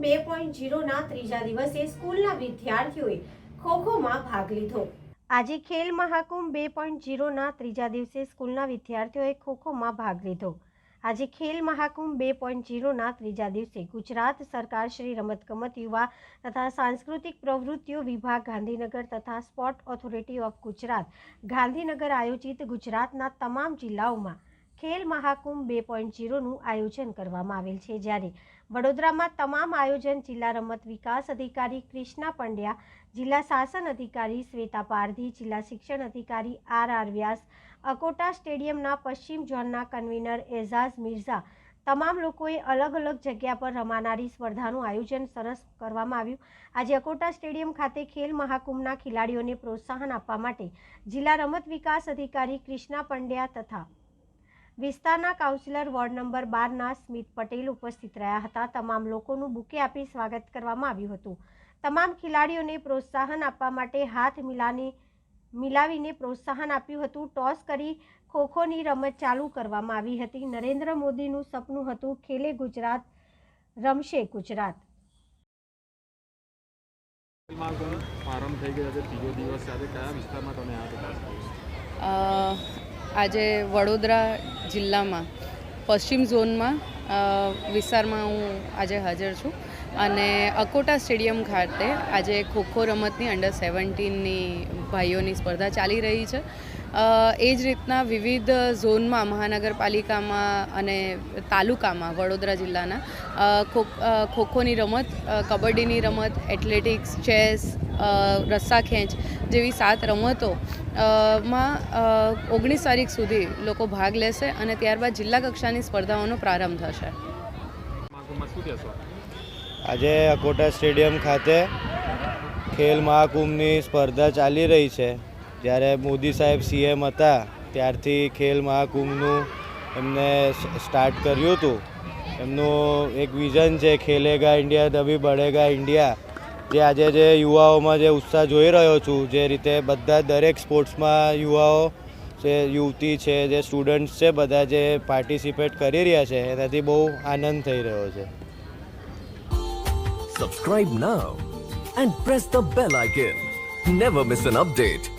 2.0ના ત્રીજા દિવસે સ્કૂલના વિદ્યાર્થીઓએ ખોખોમાં ભાગ લીધો। આજે ખેલ મહાકુંભ 2.0ના ત્રીજા દિવસે સ્કૂલના વિદ્યાર્થીઓએ ખોખોમાં ભાગ લીધો। આજે ખેલ મહાકુંભ 2.0ના ત્રીજા દિવસે ગુજરાત સરકાર શ્રી રમતગમત યુવા તથા સાંસ્કૃતિક પ્રવૃત્તિઓ વિભાગ ગાંધીનગર તથા sport authority of Gujarat Gandhinagar આયોજિત ગુજરાતના તમામ જિલ્લાઓમાં ખેલ મહાકુંભ 2.0નું આયોજન કરવામાં આવેલ છે। જ્યારે વડોદરામાં તમામ આયોજન જિલ્લા રમત વિકાસ અધિકારી કૃષ્ણા પંડ્યા, જિલ્લા શાસન અધિકારી શ્વેતા પારધી, જિલ્લા શિક્ષણ અધિકારી આર વ્યાસ, અકોટા સ્ટેડિયમના પશ્ચિમ ઝોનના કન્વીનર એઝાઝ મિર્ઝા તમામ લોકોએ અલગ અલગ જગ્યા પર રમાનારી સ્પર્ધાનું આયોજન સરસ કરવામાં આવ્યું। આજે અકોટા સ્ટેડિયમ ખાતે ખેલ મહાકુંભના ખેલાડીઓને પ્રોત્સાહન આપવા માટે જિલ્લા રમત વિકાસ અધિકારી કૃષ્ણા પંડ્યા તથા વિસ્તારના કાઉન્સિલર વોર્ડ નંબર 12ના સ્મિત પટેલ ઉપસ્થિત રહ્યા હતા। તમામ લોકોનું બુકે આપી સ્વાગત કરવામાં આવ્યું હતું। તમામ ખેલાડીઓને પ્રોત્સાહન આપવા માટે હાથ મિલાવીને પ્રોત્સાહન આપ્યું હતું। ટોસ કરી ખોખોની રમત ચાલુ કરવામાં આવી હતી। નરેન્દ્ર મોદીનું સપનું હતું ખેલે ગુજરાત, રમશે ગુજરાત। આજે વડોદરા જિલ્લામાં પશ્ચિમ ઝોનમાં વિસ્તારમાં હું આજે હાજર છું અને અકોટા સ્ટેડિયમ ખાતે આજે ખોખો રમતની અંડર 17ની ભાઈઓની સ્પર્ધા ચાલી રહી છે। એ જ રીતના વિવિધ ઝોનમાં મહાનગરપાલિકામાં અને તાલુકામાં વડોદરા જિલ્લાના ખોખોની રમત, કબડ્ડીની રમત, એથ્લેટિક્સ, ચેસ, રસ્સા ખેંચ જેવી 7 રમતો માં 19 તારીખ સુધી લોકો ભાગ લેશે અને ત્યારબાદ જિલ્લા કક્ષાની સ્પર્ધાઓનો પ્રારંભ થશે। આજે અકોટા સ્ટેડિયમ ખાતે ખેલ મહાકુંભની સ્પર્ધા ચાલી રહી છે। જ્યારે મોદી સાહેબ CM હતા ત્યારથી ખેલ મહાકુંભનું એમને સ્ટાર્ટ કર્યું હતું। એમનું એક વિઝન છે ખેલેગા ઇન્ડિયા તભી બઢેગા ઇન્ડિયા, જે આજે જે યુવાઓમાં જે ઉત્સાહ જોઈ રહ્યો છું, જે રીતે બધા દરેક સ્પોર્ટ્સમાં યુવાઓ છે, યુવતી છે, જે સ્ટુડન્ટ્સ છે, બધા જે પાર્ટિસિપેટ કરી રહ્યા છે એનાથી બહુ આનંદ થઈ રહ્યો છે। Subscribe now and press the bell icon. Never miss an update.